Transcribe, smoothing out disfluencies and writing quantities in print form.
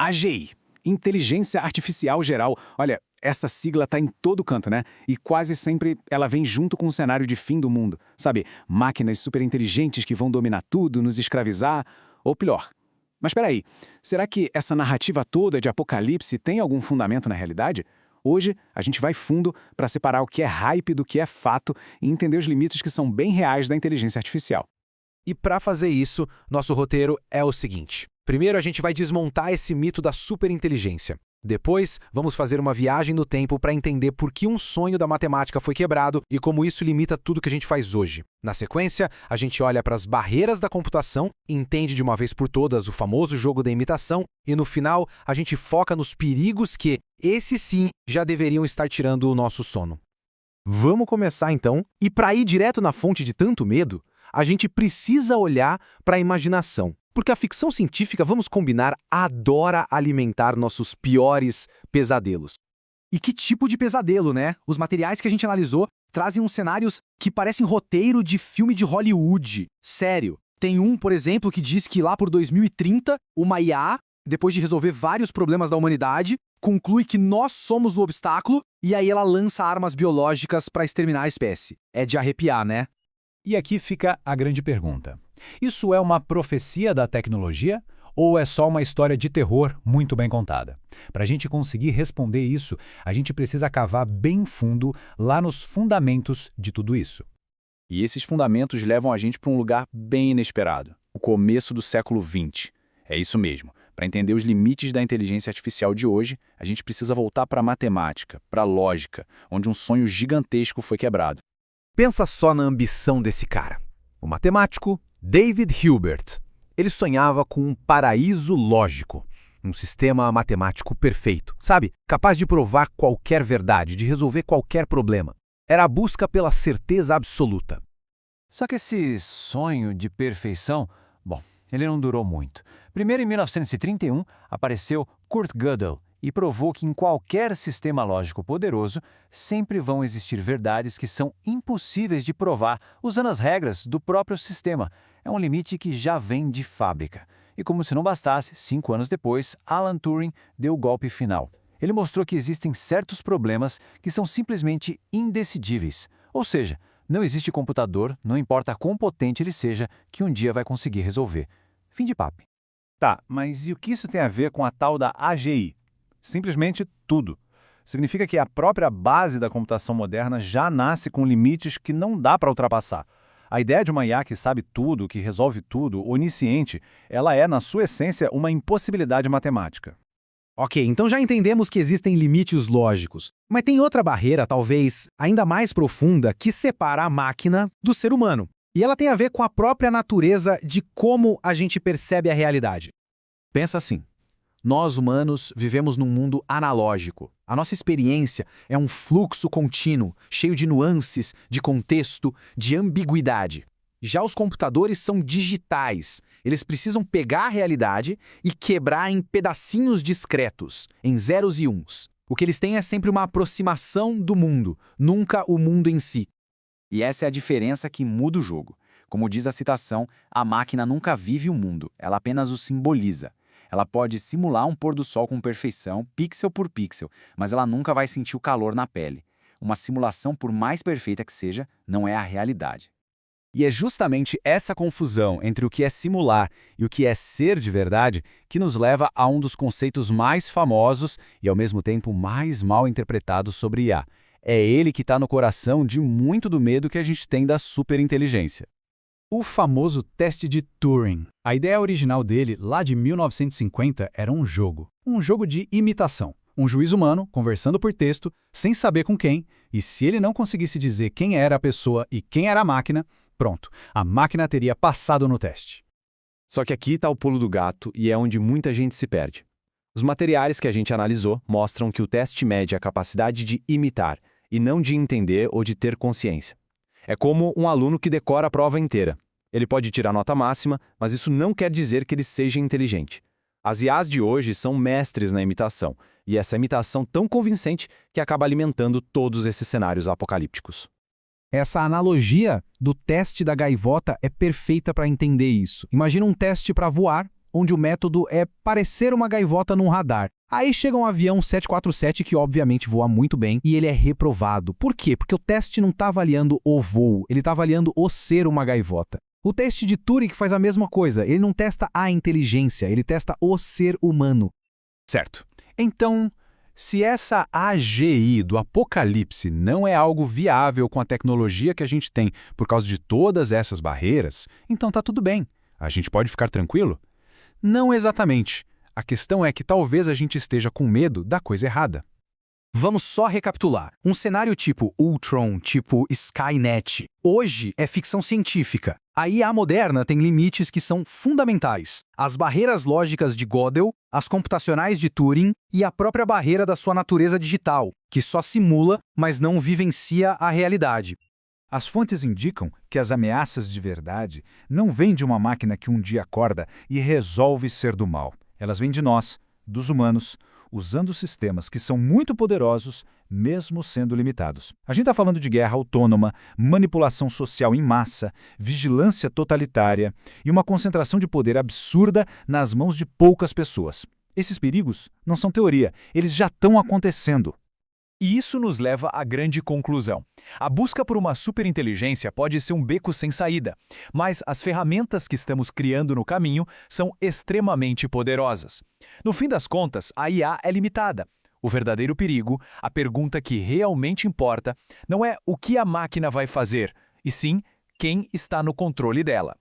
AGI, Inteligência Artificial Geral. Olha, essa sigla tá em todo canto, né? E quase sempre ela vem junto com um cenário de fim do mundo. Sabe, máquinas superinteligentes que vão dominar tudo, nos escravizar, ou pior. Mas peraí, será que essa narrativa toda de apocalipse tem algum fundamento na realidade? Hoje, a gente vai fundo para separar o que é hype do que é fato e entender os limites que são bem reais da inteligência artificial. E para fazer isso, nosso roteiro é o seguinte. Primeiro, a gente vai desmontar esse mito da superinteligência. Depois, vamos fazer uma viagem no tempo para entender por que um sonho da matemática foi quebrado e como isso limita tudo que a gente faz hoje. Na sequência, a gente olha para as barreiras da computação, entende de uma vez por todas o famoso jogo da imitação e, no final, a gente foca nos perigos que, esses sim, já deveriam estar tirando o nosso sono. Vamos começar então, e para ir direto na fonte de tanto medo, a gente precisa olhar para a imaginação. Porque a ficção científica, vamos combinar, adora alimentar nossos piores pesadelos. E que tipo de pesadelo, né? Os materiais que a gente analisou trazem uns cenários que parecem roteiro de filme de Hollywood. Sério. Tem um, por exemplo, que diz que lá por 2030, uma IA, depois de resolver vários problemas da humanidade, conclui que nós somos o obstáculo e aí ela lança armas biológicas para exterminar a espécie. É de arrepiar, né? E aqui fica a grande pergunta. Isso é uma profecia da tecnologia ou é só uma história de terror muito bem contada? Para a gente conseguir responder isso, a gente precisa cavar bem fundo lá nos fundamentos de tudo isso. E esses fundamentos levam a gente para um lugar bem inesperado, o começo do século XX. É isso mesmo. Para entender os limites da inteligência artificial de hoje, a gente precisa voltar para a matemática, para a lógica, onde um sonho gigantesco foi quebrado. Pensa só na ambição desse cara. O matemático David Hilbert. Ele sonhava com um paraíso lógico, um sistema matemático perfeito, sabe? Capaz de provar qualquer verdade, de resolver qualquer problema. Era a busca pela certeza absoluta. Só que esse sonho de perfeição, bom, ele não durou muito. Primeiro, em 1931, apareceu Kurt Gödel e provou que em qualquer sistema lógico poderoso sempre vão existir verdades que são impossíveis de provar usando as regras do próprio sistema. É um limite que já vem de fábrica. E como se não bastasse, 5 anos depois, Alan Turing deu o golpe final. Ele mostrou que existem certos problemas que são simplesmente indecidíveis. Ou seja, não existe computador, não importa quão potente ele seja, que um dia vai conseguir resolver. Fim de papo. Tá, mas e o que isso tem a ver com a tal da AGI? Simplesmente tudo. Significa que a própria base da computação moderna já nasce com limites que não dá para ultrapassar. A ideia de uma IA que sabe tudo, que resolve tudo, onisciente, ela é, na sua essência, uma impossibilidade matemática. Ok, então já entendemos que existem limites lógicos. Mas tem outra barreira, talvez ainda mais profunda, que separa a máquina do ser humano. E ela tem a ver com a própria natureza de como a gente percebe a realidade. Pensa assim. Nós, humanos, vivemos num mundo analógico. A nossa experiência é um fluxo contínuo, cheio de nuances, de contexto, de ambiguidade. Já os computadores são digitais. Eles precisam pegar a realidade e quebrar em pedacinhos discretos, em zeros e uns. O que eles têm é sempre uma aproximação do mundo, nunca o mundo em si. E essa é a diferença que muda o jogo. Como diz a citação, a máquina nunca vive o mundo, ela apenas o simboliza. Ela pode simular um pôr do sol com perfeição, pixel por pixel, mas ela nunca vai sentir o calor na pele. Uma simulação, por mais perfeita que seja, não é a realidade. E é justamente essa confusão entre o que é simular e o que é ser de verdade que nos leva a um dos conceitos mais famosos e, ao mesmo tempo, mais mal interpretados sobre IA. É ele que está no coração de muito do medo que a gente tem da superinteligência. O famoso teste de Turing. A ideia original dele, lá de 1950, era um jogo de imitação. Um juiz humano conversando por texto, sem saber com quem, e se ele não conseguisse dizer quem era a pessoa e quem era a máquina, pronto, a máquina teria passado no teste. Só que aqui está o pulo do gato e é onde muita gente se perde. Os materiais que a gente analisou mostram que o teste mede a capacidade de imitar, e não de entender ou de ter consciência. É como um aluno que decora a prova inteira. Ele pode tirar nota máxima, mas isso não quer dizer que ele seja inteligente. As IAs de hoje são mestres na imitação, e essa imitação tão convincente que acaba alimentando todos esses cenários apocalípticos. Essa analogia do teste da gaivota é perfeita para entender isso. Imagina um teste para voar onde o método é parecer uma gaivota num radar. Aí chega um avião 747 que obviamente voa muito bem e ele é reprovado. Por quê? Porque o teste não está avaliando o voo, ele está avaliando o ser uma gaivota. O teste de Turing faz a mesma coisa, ele não testa a inteligência, ele testa o ser humano. Certo. Então, se essa AGI do apocalipse não é algo viável com a tecnologia que a gente tem por causa de todas essas barreiras, então tá tudo bem. A gente pode ficar tranquilo? Não exatamente. A questão é que talvez a gente esteja com medo da coisa errada. Vamos só recapitular. Um cenário tipo Ultron, tipo Skynet, hoje é ficção científica. A IA moderna tem limites que são fundamentais. As barreiras lógicas de Gödel, as computacionais de Turing e a própria barreira da sua natureza digital, que só simula, mas não vivencia a realidade. As fontes indicam que as ameaças de verdade não vêm de uma máquina que um dia acorda e resolve ser do mal. Elas vêm de nós, dos humanos, usando sistemas que são muito poderosos, mesmo sendo limitados. A gente está falando de guerra autônoma, manipulação social em massa, vigilância totalitária e uma concentração de poder absurda nas mãos de poucas pessoas. Esses perigos não são teoria, eles já estão acontecendo. E isso nos leva à grande conclusão. A busca por uma superinteligência pode ser um beco sem saída, mas as ferramentas que estamos criando no caminho são extremamente poderosas. No fim das contas, a IA é limitada. O verdadeiro perigo, a pergunta que realmente importa, não é o que a máquina vai fazer, e sim quem está no controle dela.